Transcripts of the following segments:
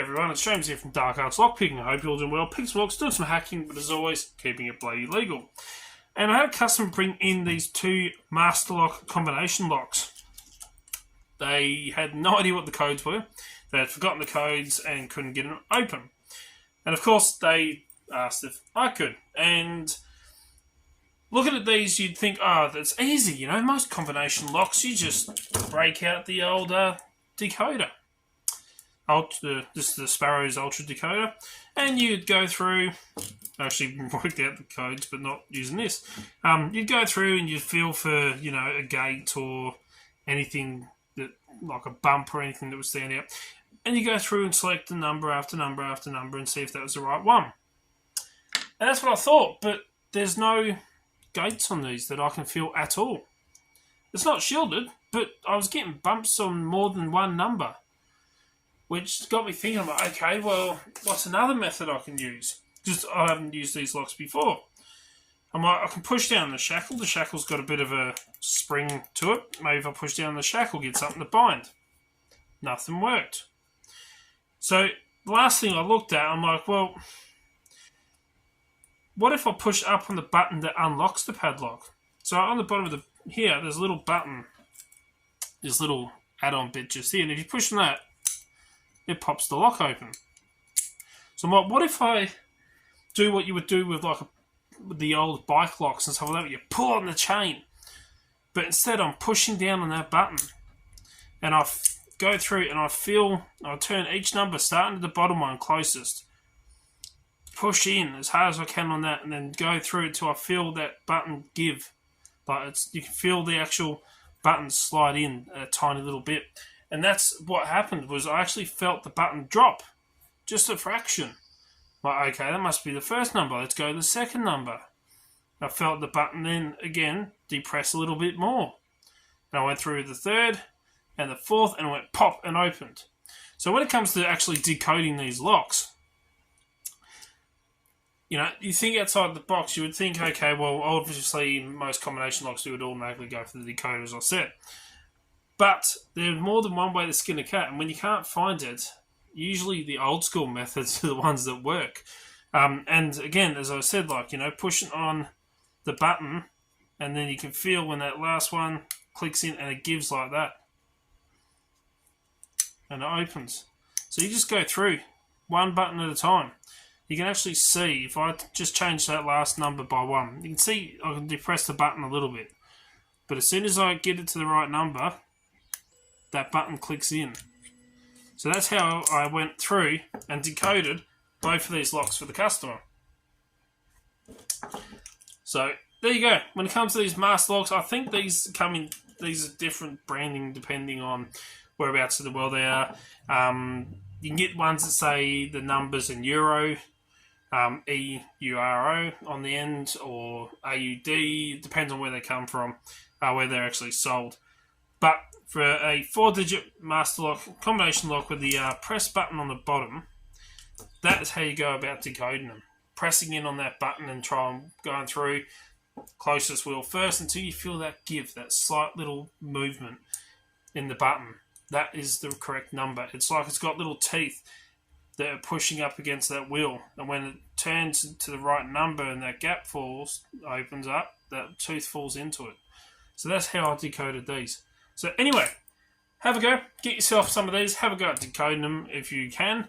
everyone, it's James here from Dark Arts Lockpicking. I hope you're all doing well. Picking some locks, doing some hacking, but as always, keeping it bloody legal. And I had a customer bring in these two MasterLock combination locks. They had no idea what the codes were. They had forgotten the codes and couldn't get them open. And of course, they asked if I could. And looking at these, you'd think, oh, that's easy. You know, most combination locks, you just break out the old decoder. This is the Sparrow's Ultra Decoder, and you'd go through. I actually worked out the codes, but not using this. You'd go through and you'd feel for a gate or anything that like a bump or anything that was standing out, and you go through and select the number after number after number and see if that was the right one. And that's what I thought, but there's no gates on these that I can feel at all. It's not shielded, but I was getting bumps on more than one number. Which got me thinking, I'm like, okay, well, what's another method I can use? Because I haven't used these locks before. I'm like, I can push down the shackle. The shackle's got a bit of a spring to it. Maybe if I push down the shackle, get something to bind. Nothing worked. So, the last thing I looked at, I'm like, well, what if I push up on the button that unlocks the padlock? So, on the bottom of here, there's a little button. This little add-on bit just here. And if you push on that, it pops the lock open. So I'm like, what if I do what you would do with with the old bike locks and stuff like that? You pull on the chain, but instead I'm pushing down on that button, and I go through and I turn each number starting at the bottom one closest, push in as hard as I can on that, and then go through until I feel that button give. You can feel the actual button slide in a tiny little bit. And that's what happened, was I actually felt the button drop. Just a fraction. Like, okay, that must be the first number. Let's go to the second number. I felt the button then, again, depress a little bit more. And I went through the third and the fourth, and it went pop and opened. So when it comes to actually decoding these locks, you think outside the box, you would think, okay, well, obviously, most combination locks, we would automatically go for the decoder, as I said. But there's more than one way to skin a cat, and when you can't find it, usually the old school methods are the ones that work. And again, as I said, pushing on the button, and then you can feel when that last one clicks in and it gives like that. And it opens. So you just go through one button at a time. You can actually see, if I just change that last number by one, you can see I can depress the button a little bit. But as soon as I get it to the right number, that button clicks in. So that's how I went through and decoded both of these locks for the customer. So there you go. When it comes to these master locks, I think these are different branding depending on whereabouts in the world they are. You can get ones that say the numbers in euro, EURO on the end, or AUD. It depends on where they come from, where they're actually sold. But for a 4-digit master lock, combination lock with the press button on the bottom, that is how you go about decoding them. Pressing in on that button and going through closest wheel first until you feel that give, that slight little movement in the button. That is the correct number. It's like it's got little teeth that are pushing up against that wheel. And when it turns to the right number and that gap opens up, that tooth falls into it. So that's how I decoded these. So anyway, have a go. Get yourself some of these. Have a go at decoding them if you can.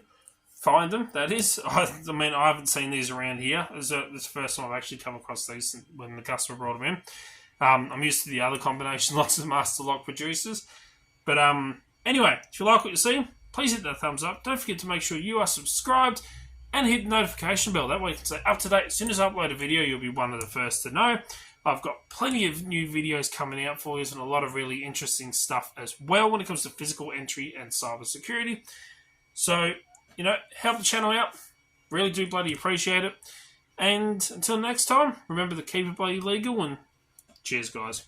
Find them, that is. I haven't seen these around here. This is the first time I've actually come across these when the customer brought them in. I'm used to the other combination locks of MasterLock producers. But anyway, if you like what you see, please hit that thumbs up. Don't forget to make sure you are subscribed and hit the notification bell. That way you can stay up to date. As soon as I upload a video, you'll be one of the first to know. I've got plenty of new videos coming out for you and a lot of really interesting stuff as well when it comes to physical entry and cyber security. So, help the channel out. Really do bloody appreciate it. And until next time, remember to keep it bloody legal, and cheers, guys.